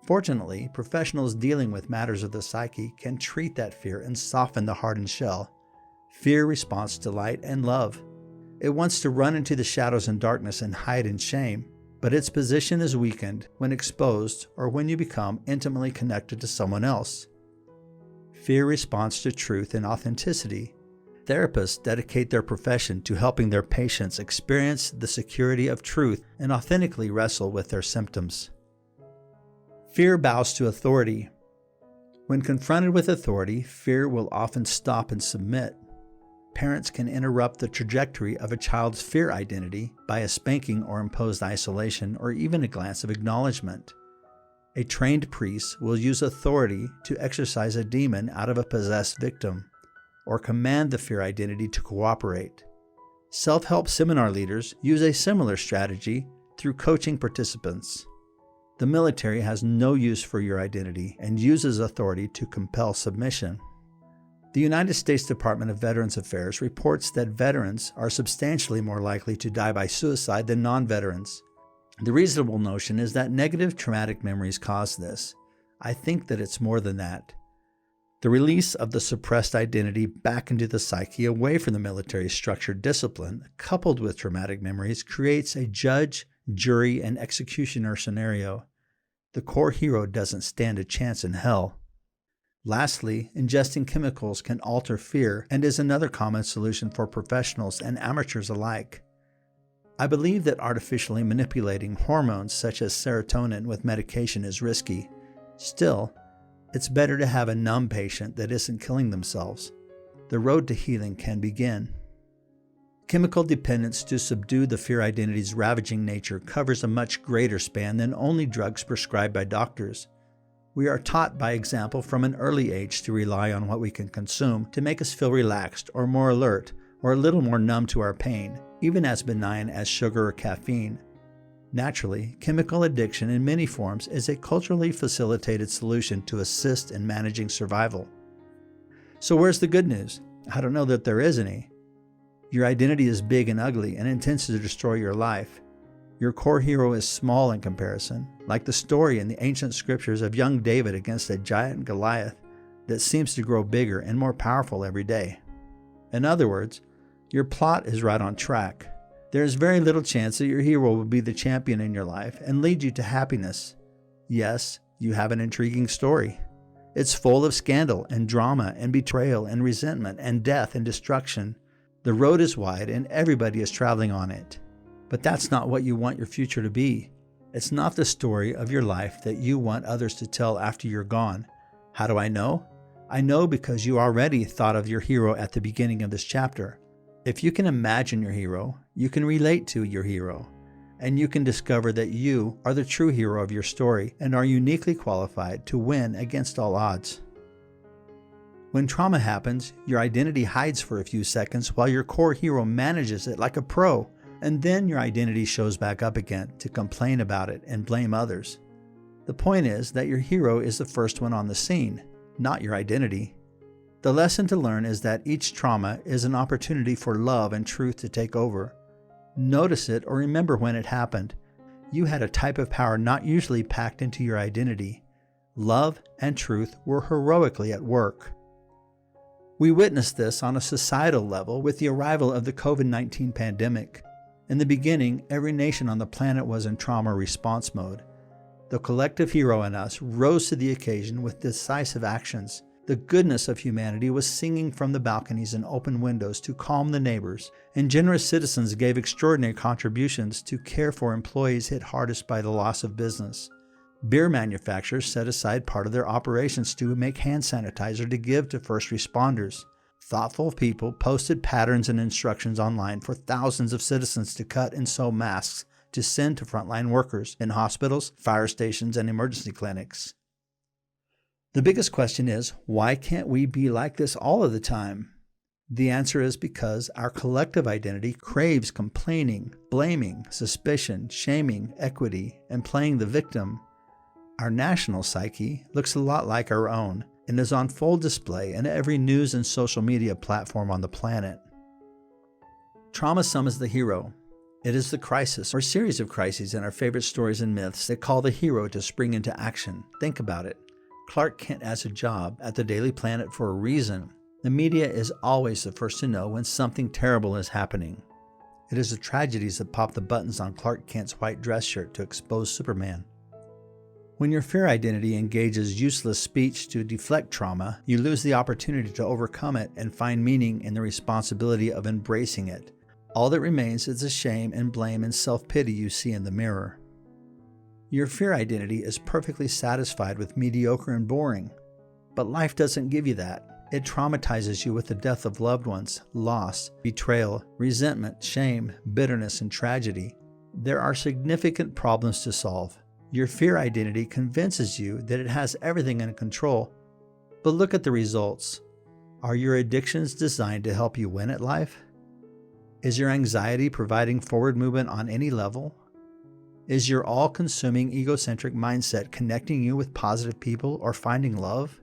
Fortunately, professionals dealing with matters of the psyche can treat that fear and soften the hardened shell. Fear responds to light and love. It wants to run into the shadows and darkness and hide in shame, but its position is weakened when exposed or when you become intimately connected to someone else. Fear responds to truth and authenticity. Therapists dedicate their profession to helping their patients experience the security of truth and authentically wrestle with their symptoms. Fear bows to authority. When confronted with authority, fear will often stop and submit. Parents can interrupt the trajectory of a child's fear identity by a spanking or imposed isolation or even a glance of acknowledgment. A trained priest will use authority to exorcise a demon out of a possessed victim, or command the fear identity to cooperate. Self-help seminar leaders use a similar strategy through coaching participants. The military has no use for your identity and uses authority to compel submission. The United States Department of Veterans Affairs reports that veterans are substantially more likely to die by suicide than non-veterans. The reasonable notion is that negative traumatic memories cause this. I think that it's more than that. The release of the suppressed identity back into the psyche away from the military's structured discipline, coupled with traumatic memories, creates a judge, jury, and executioner scenario. The core hero doesn't stand a chance in hell. Lastly, ingesting chemicals can alter fear and is another common solution for professionals and amateurs alike. I believe that artificially manipulating hormones such as serotonin with medication is risky. Still, it's better to have a numb patient that isn't killing themselves. The road to healing can begin. Chemical dependence to subdue the fear identity's ravaging nature covers a much greater span than only drugs prescribed by doctors. We are taught by example from an early age to rely on what we can consume to make us feel relaxed or more alert or a little more numb to our pain, even as benign as sugar or caffeine. Naturally, chemical addiction in many forms is a culturally facilitated solution to assist in managing survival. So where's the good news? I don't know that there is any. Your identity is big and ugly and intends to destroy your life. Your core hero is small in comparison, like the story in the ancient scriptures of young David against a giant Goliath that seems to grow bigger and more powerful every day. In other words, your plot is right on track. There is very little chance that your hero will be the champion in your life and lead you to happiness. Yes, you have an intriguing story. It's full of scandal and drama and betrayal and resentment and death and destruction. The road is wide and everybody is traveling on it. But that's not what you want your future to be. It's not the story of your life that you want others to tell after you're gone. How do I know? I know because you already thought of your hero at the beginning of this chapter. If you can imagine your hero, you can relate to your hero, and you can discover that you are the true hero of your story and are uniquely qualified to win against all odds. When trauma happens, your identity hides for a few seconds while your core hero manages it like a pro, and then your identity shows back up again to complain about it and blame others. The point is that your hero is the first one on the scene, not your identity. The lesson to learn is that each trauma is an opportunity for love and truth to take over. Notice it or remember when it happened. You had a type of power not usually packed into your identity. Love and truth were heroically at work. We witnessed this on a societal level with the arrival of the COVID-19 pandemic. In the beginning, every nation on the planet was in trauma response mode. The collective hero in us rose to the occasion with decisive actions. The goodness of humanity was singing from the balconies and open windows to calm the neighbors, and generous citizens gave extraordinary contributions to care for employees hit hardest by the loss of business. Beer manufacturers set aside part of their operations to make hand sanitizer to give to first responders. Thoughtful people posted patterns and instructions online for thousands of citizens to cut and sew masks to send to frontline workers in hospitals, fire stations, and emergency clinics. The biggest question is, why can't we be like this all of the time? The answer is because our collective identity craves complaining, blaming, suspicion, shaming, equity, and playing the victim. Our national psyche looks a lot like our own and is on full display in every news and social media platform on the planet. Trauma summons the hero. It is the crisis or series of crises in our favorite stories and myths that call the hero to spring into action. Think about it. Clark Kent has a job at the Daily Planet for a reason. The media is always the first to know when something terrible is happening. It is the tragedies that pop the buttons on Clark Kent's white dress shirt to expose Superman. When your fear identity engages useless speech to deflect trauma, you lose the opportunity to overcome it and find meaning in the responsibility of embracing it. All that remains is the shame and blame and self-pity you see in the mirror. Your fear identity is perfectly satisfied with mediocre and boring, but life doesn't give you that. It traumatizes you with the death of loved ones, loss, betrayal, resentment, shame, bitterness, and tragedy. There are significant problems to solve. Your fear identity convinces you that it has everything under control, but look at the results. Are your addictions designed to help you win at life? Is your anxiety providing forward movement on any level? Is your all-consuming egocentric mindset connecting you with positive people or finding love?